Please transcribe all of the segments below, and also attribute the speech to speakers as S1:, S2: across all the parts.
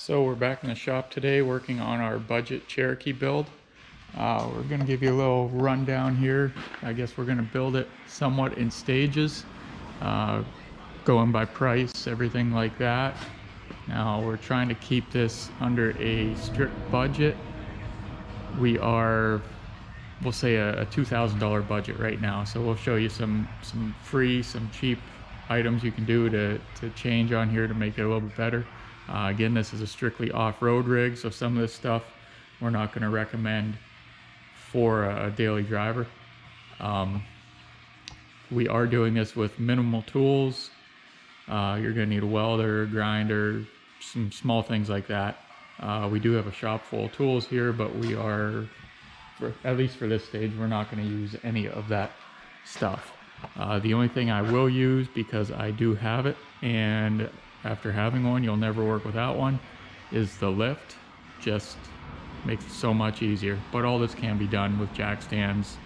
S1: So we're back in the shop today working on our budget Cherokee build. We're going to give you a little rundown here. I guess we're going to build it somewhat in stages, going by price, everything like that. Now we're trying to keep this under a strict budget. We are, we'll say a $2,000 budget right now. So we'll show you some cheap items you can do to change on here to make it a little bit better. Again, this is a strictly off-road rig, so some of this stuff we're not going to recommend for a daily driver. We are doing this with minimal tools. You're going to need a welder, a grinder, some small things like that. We do have a shop full of tools here, but we are, at least for this stage, we're not going to use any of that stuff. The only thing I will use, because I do have it, and after having one you'll never work without one, is the lift. Just makes it so much easier. But all this can be done with jack stands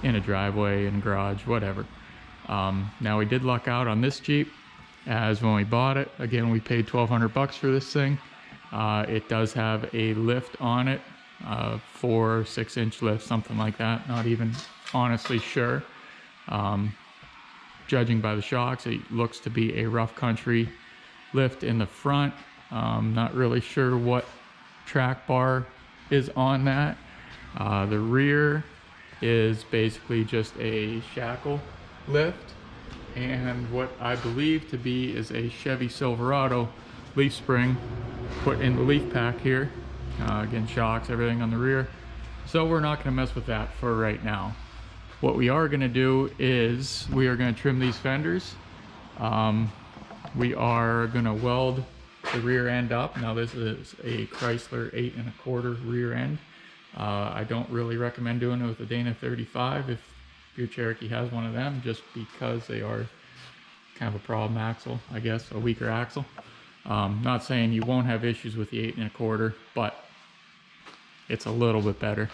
S1: in a driveway, in a garage, whatever. Now we did luck out on this Jeep, as when we bought it, again, we paid $1,200 for this thing. It does have a lift on it, 4 6-inch lift, something like that, not even honestly sure. Judging by the shocks, it looks to be a rough country lift in the front. Not really sure what track bar is on that. The rear is basically just a shackle lift, and what I believe to be is a Chevy Silverado leaf spring put in the leaf pack here. Again, shocks, everything on the rear. So we're not going to mess with that for right now. What we are going to do is we are going to trim these fenders. We are going to weld the rear end up. Now this is a Chrysler 8 1/4 rear end. I don't really recommend doing it with a Dana 35 if your Cherokee has one of them, just because they are kind of a problem axle, I guess, a weaker axle. Not saying you won't have issues with the 8 1/4, but it's a little bit better.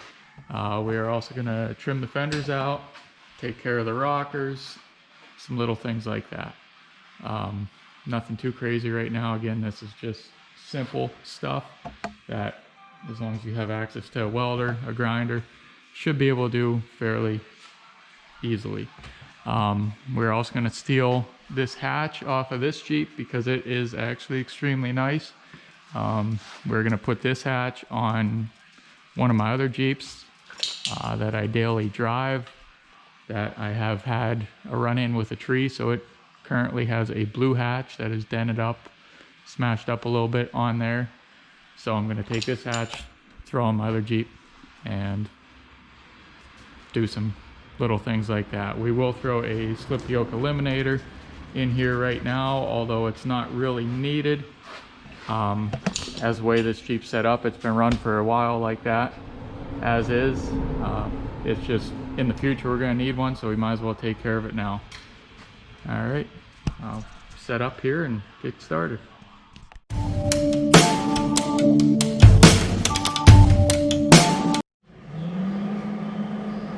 S1: We are also going to trim the fenders out, take care of the rockers, some little things like that. Nothing too crazy right now. Again, this is just simple stuff that, as long as you have access to a welder, a grinder, should be able to do fairly easily. We're also going to steal this hatch off of this Jeep because it is actually extremely nice. We're going to put this hatch on one of my other Jeeps that I daily drive, that I have had a run-in with a tree, so it currently has a blue hatch that is dented up, smashed up a little bit on there. So I'm going to take this hatch, throw on my other Jeep, and do some little things like that. We will throw a slip yoke eliminator in here right now, although it's not really needed. As the way this Jeep's set up, it's been run for a while like that, as is. It's just in the future we're going to need one, so we might as well take care of it now. All right, I'll set up here and get started.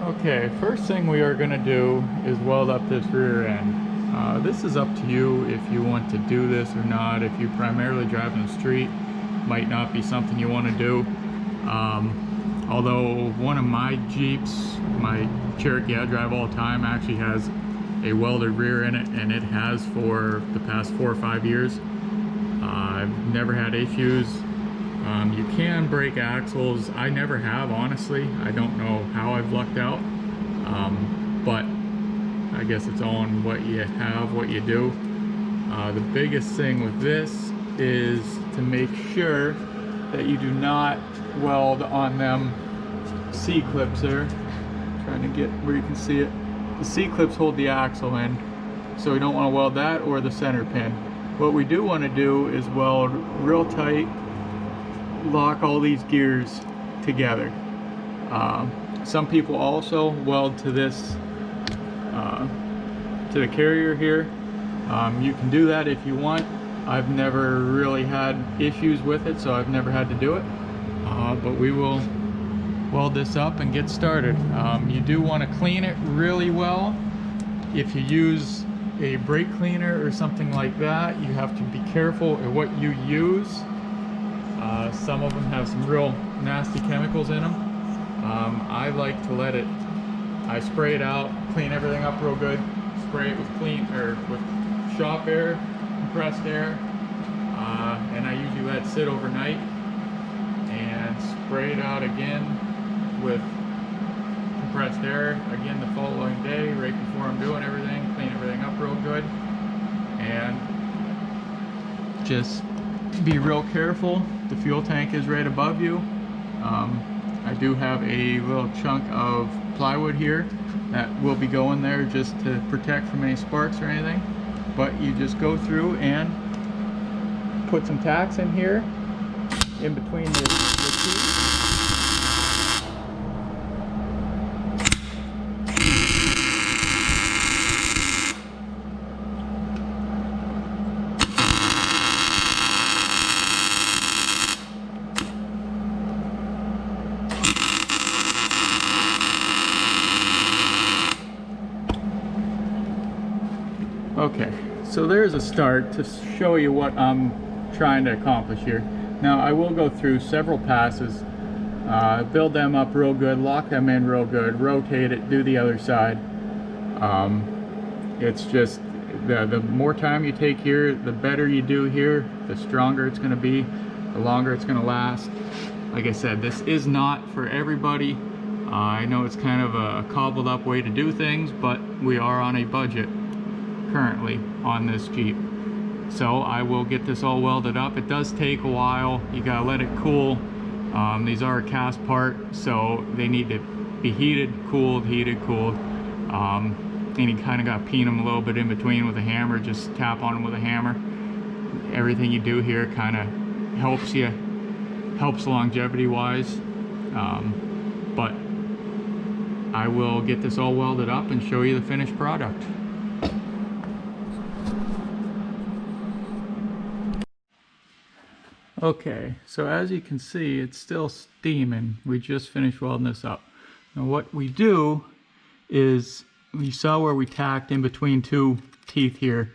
S1: Okay, first thing we are going to do is weld up this rear end. This is up to you if you want to do this or not. If you primarily drive in the street, might not be something you want to do. Although one of my Jeeps, my Cherokee I drive all the time, actually has a welded rear in it, and it has for the past 4 or 5 years. I've never had issues. You can break axles. I never have, honestly. I don't know how I've lucked out, but I guess it's on what you have, what you do. The biggest thing with this is to make sure that you do not weld on them C-clips there. Trying to get where you can see it. The C-clips hold the axle in, so we don't want to weld that or the center pin. What we do want to do is weld real tight, lock all these gears together. Some people also weld to this, to the carrier here. You can do that if you want. I've never really had issues with it, so I've never had to do it. But we will weld this up and get started. You do want to clean it really well. If you use a brake cleaner or something like that, you have to be careful at what you use. Some of them have some real nasty chemicals in them. I like to let it, I spray it out, clean everything up real good, spray it with with shop air, compressed air, and I usually let it sit overnight and spray it out again with compressed air again the following day, right before I'm doing everything, clean everything up real good, and just be real careful. The fuel tank is right above you. I do have a little chunk of plywood here that will be going there just to protect from any sparks or anything, but you just go through and put some tacks in here in between the teeth. Okay, so there's a start to show you what I'm trying to accomplish here. Now I will go through several passes, build them up real good, lock them in real good, rotate it, do the other side. It's just the more time you take here, the better you do here, the stronger it's going to be, the longer it's going to last. Like I said, this is not for everybody. I know it's kind of a cobbled up way to do things, but we are on a budget currently on this Jeep. So I will get this all welded up. It does take a while. You gotta let it cool. These are a cast part, so they need to be heated, cooled, and you kind of got to peen them a little bit in between with a hammer. Just tap on them with a hammer. Everything you do here kind of helps longevity wise. But I will get this all welded up and show you the finished product. Okay, so as you can see, it's still steaming. We just finished welding this up. Now what we do is, you saw where we tacked in between two teeth here.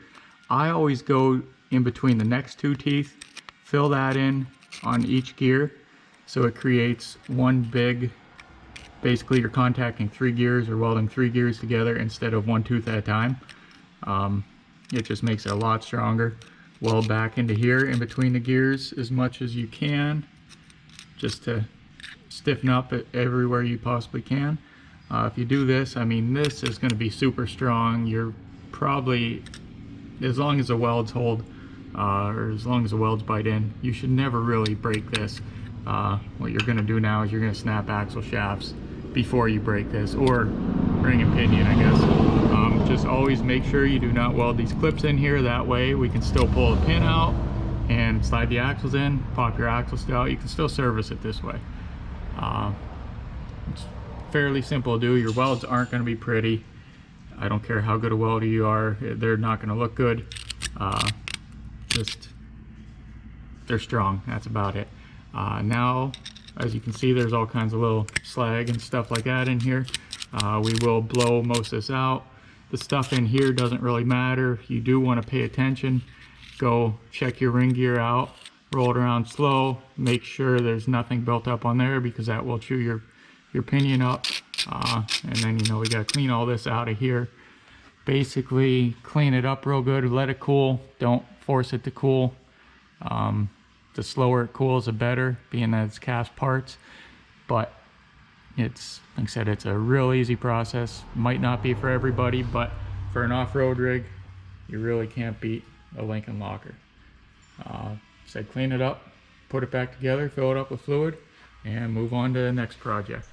S1: I always go in between the next two teeth, fill that in on each gear, so it creates one big, basically you're contacting 3 gears or welding 3 gears together instead of 1 tooth at a time. It just makes it a lot stronger. Weld back into here in between the gears as much as you can, just to stiffen up it everywhere you possibly can. If you do this, I mean, this is going to be super strong. You're probably, as long as the welds hold, or as long as the welds bite in, you should never really break this. What you're going to do now is you're going to snap axle shafts before you break this, or ring and pinion, I guess. Just always make sure you do not weld these clips in here. That way we can still pull the pin out and slide the axles in, pop your axles out. You can still service it this way. It's fairly simple to do. Your welds aren't going to be pretty. I don't care how good a welder you are, they're not going to look good. Just, they're strong, that's about it. Now, as you can see, there's all kinds of little slag and stuff like that in here. We will blow most of this out. The stuff in here doesn't really matter. You do want to pay attention. Go check your ring gear out, roll it around slow, make sure there's nothing built up on there, because that will chew your pinion up. And then, you know, we got to clean all this out of here. Basically clean it up real good, let it cool. Don't force it to cool. The slower it cools, the better, being that it's cast parts. But it's, like I said, it's a real easy process. Might not be for everybody, but for an off-road rig, you really can't beat a Lincoln locker. Said clean it up, put it back together, fill it up with fluid, and move on to the next project.